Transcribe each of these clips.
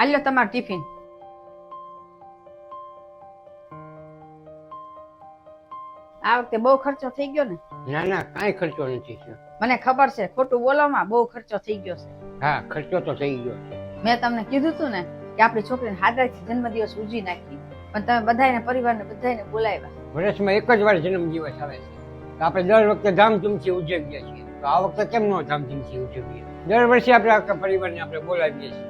આલ્યો તમારું ટિફિન. આ વખતે બહુ ખર્ચો થઈ ગયો ને? ના ના, કાંઈ ખર્ચો નથી થયો. મને ખબર છે, ખોટું બોલોમાં બહુ ખર્ચો થઈ ગયો છે. હા, ખર્ચો તો થઈ ગયો છે. મેં તમને કીધું તું ને કે આપણી છોકરીને હાદરાથી જન્મદિવસ ઉજવી નાખી, પણ તમે બધાને પરિવારને બધાને બોલાવ્યા. વર્ષમાં એક જ વાર જન્મદિવસ આવે છે, તો આપણે દર વખતે ધામધૂમથી ઉજવીએ છીએ. તો આ વખતે કેમ ન ધામધૂમથી ઉજવીએ? દર વર્ષે આપણે આખા પરિવારને આપણે બોલાવીએ છીએ,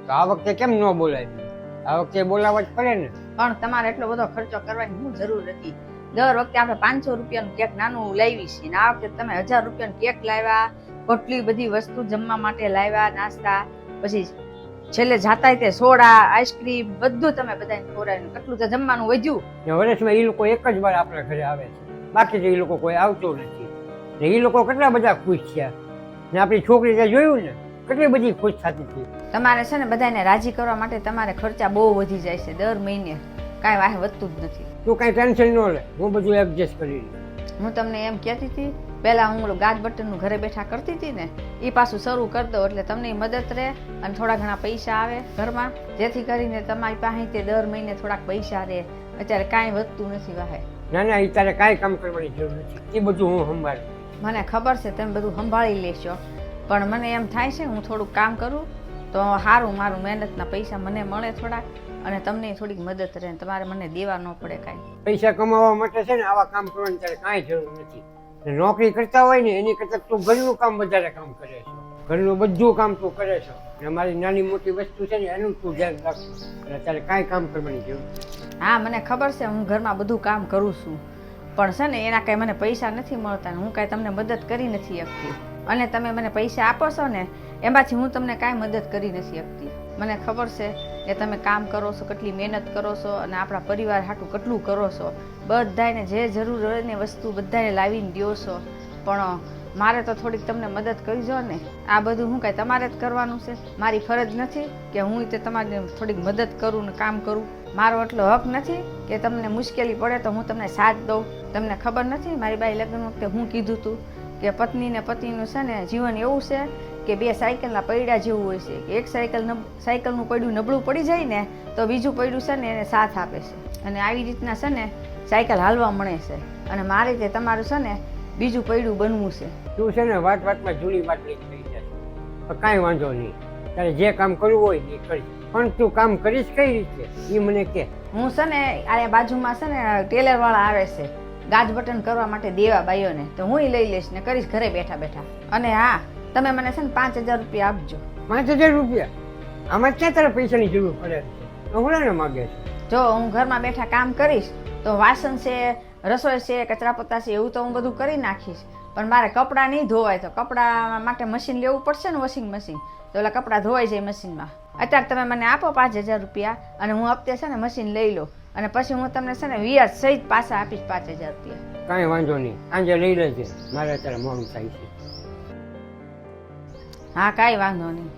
તો આ વખતે કેમ ન બોલાવીએ? આ વખતે બોલાવવા જ પડે ને. પણ તમારે એટલો બધો ખર્ચો કરવાની શું જરૂર હતી? દર વખતે આપણે 500 રૂપિયાનું કેક નાનું લાવી છીએ, ને આ વખતે તમે 1000 રૂપિયાનું કેક લાવ્યા, કેટલી બધી વસ્તુ જમવા માટે લાવ્યા, નાસ્તા, પછી છેલ્લે જાતા તે સોડા, આઈસ્ક્રીમ બધું તમે બધાને ખવડાવ્યું. કેટલું તો જમવાનું વધ્યું. વર્ષમાં એ લોકો એક જ વાર આપણા ઘરે આવે છે, બાકી તો એ લોકો કોઈ આવતો નથી. ને એ લોકો કેટલા બધા ખુશ થયા, ને આપણી છોકરી ત્યાં જોયું ને કેટલી બધી ખુશ થતી હતી. તમારે છે ને બધાને રાજી કરવા માટે તમારે ખર્ચા બહુ વધી જાય છે. દર મહિને કાંઈ વાહે વધતું જ નથી. તું કાંઈ ટેન્શન ન લે, હું બધું એડજસ્ટ કરી લઉં. હું તમને એમ કહેતી હતી, પહેલા હું ગાજ બટનનું ઘરે બેઠા કરતી હતી ને, એ પાછું શરૂ કરી દો એટલે તમને મદદ રહે અને થોડા ઘણા પૈસા આવે ઘરમાં, જેથી કરીને તમારી પાસે તે દર મહિને થોડાક પૈસા રહે. અત્યારે કાંઈ વધતું નથી વાહે. ના ના, એ તારે કાંઈ કામ કરવાની જરૂર નથી, એ બધું હું સંભાળું. મને ખબર છે તમે બધું સંભાળી લેશો, પણ મને એમ થાય છે હું થોડુંક કામ કરું તો સારું, મારું મહેનતના પૈસા મને મળે થોડાક, અને તમને થોડીક મદદ રહે, તમારે મને દેવા ન પડે કાંઈ. પૈસા કમાવા માટે છે ને આવા કામ કરવાની તારે કાંઈ જરૂર નથી. નોકરી કરતા હોય ને એની કરતા તું ઘરનું કામ વધારે કામ કરે છે. ઘરનું બધું કામ તું કરે છે, અને મારી નાની મોટી વસ્તુ છે ને એનું તું ધ્યાન રાખશું, એટલે તારે કાંઈ કામ કરવાની જરૂર નથી. હા, મને ખબર છે હું ઘરમાં બધું કામ કરું છું, પણ છે ને એના કાંઈ મને પૈસા નથી મળતા, ને હું કાંઈ તમને મદદ કરી નથી શકતી. અને તમે મને પૈસા આપો છો ને એમાંથી હું તમને કાંઈ મદદ કરી નથી શકતી. મને ખબર છે કે તમે કામ કરો છો, કેટલી મહેનત કરો છો, અને આપણા પરિવાર હાટું કેટલું કરો છો. બધાને જે જરૂર હોય ને વસ્તુ બધાને લાવીને દો છો, પણ મારે તો થોડીક તમને મદદ કરી જો ને. આ બધું હું કાંઈ તમારે જ કરવાનું છે? મારી ફરજ નથી કે હું તે તમારી થોડીક મદદ કરું ને કામ કરું? મારો એટલો હક નથી કે તમને મુશ્કેલી પડે તો હું તમને સાથ દઉં? તમને ખબર નથી મારી બાઈ લગ્ન વખતે હું કીધું હતું કે પત્ની ને પતિનું છે ને જીવન એવું છે કે બે સાયકલના પૈડા જેવું હોય છે, કે એક સાયકલનું પૈડું નબળું પડી જાય ને તો બીજું પૈડું છે ને એને સાથ આપે છે, અને આવી રીતના છે ને સાયકલ હાલવા મળે છે. અને મારે તે તમારું છે ને બીજું પૈડું બનવું છે. તું છે ને વાતમાં જૂની વાત લઈ થઈ જશે, પણ કાંઈ વાંધો નહીં, તારે જે કામ કરવું હોય એ કરીશ. પણ તું કામ કરીશ કઈ રીતે એ મને કે. હું છે ને આ બાજુમાં છે ને ટેલર વાળા આવે છે ગાજ બટન કરવા માટે દેવા બાઈઓને, તો હું લઈ લઈશ ને કરીશ ઘરે બેઠા બેઠા. અને હા, તમે મને છે ને 5000 રૂપિયા આપજો. 5000 રૂપિયા? આમાં ક્યાં તારે પૈસાની જરૂર પડે છે? હું માગે છે. જો હું ઘરમાં બેઠા કામ કરીશ તો વાસણ છે, રસોઈ છે, કચરા પોતા છે, એવું તો હું બધું કરી નાખીશ, પણ મારે કપડાં નહીં ધોવાય તો કપડાં માટે મશીન લેવું પડશે ને, વોશિંગ મશીન, તો ઓલા કપડાં ધોવાઈ જાય મશીનમાં. અત્યારે તમે મને આપો 5000 રૂપિયા, અને હું હપ્તે છે ને મશીન લઈ લઉં, અને પછી હું તમને છે ને વ્યાજ સહિત પાછા આપીશ 5000 રૂપિયા. કાંઈ વાંધો નહીં, આજે લઈ લેજે, મારે અત્યારે મોડું થાય છે. હા, કાંઈ વાંધો નહીં.